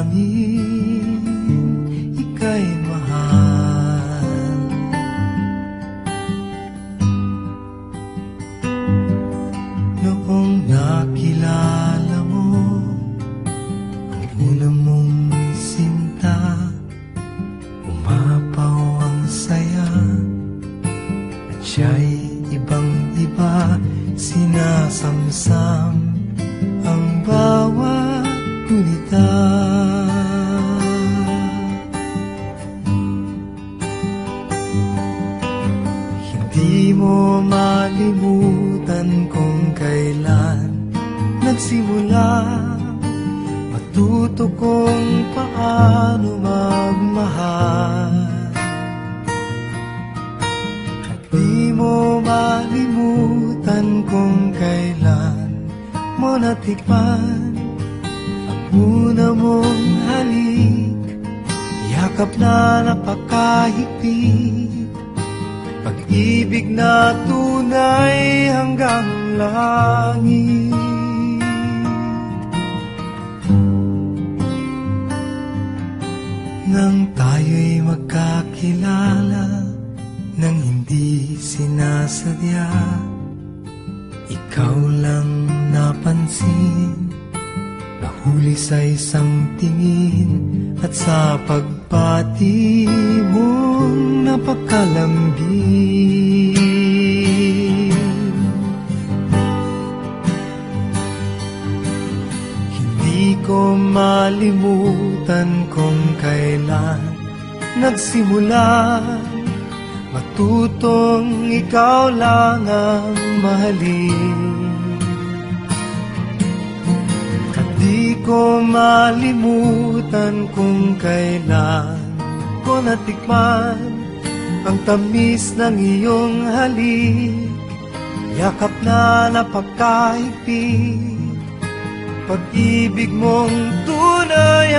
langit, ika'y mahal. Noong nakilala mo ang una mong sinta, umapaw ang saya at siya'y ibang-iba. Sinasamsam ang bawat gunita. Hindi mo malimutan kung kailan nagsimula matuto kung paano magmahal. At di mo malimutan kung kailan mo natikman ang una mong halik, yakap na napakahigpit, pag-ibig na tunay hanggang langit. Nang tayo'y magkakilala, nang hindi sinasadya, ikaw lang napansin, nahuli sa isang tingin, at sa pagpati mong napakalambing. Hindi ko malimutan kung kailan nagsimula matutong ikaw lang ang mahalin. At di ko malimutan kung kailan ko natikman ang tamis ng iyong halik, yakap na napakahigpit, pag-ibig mong tunay.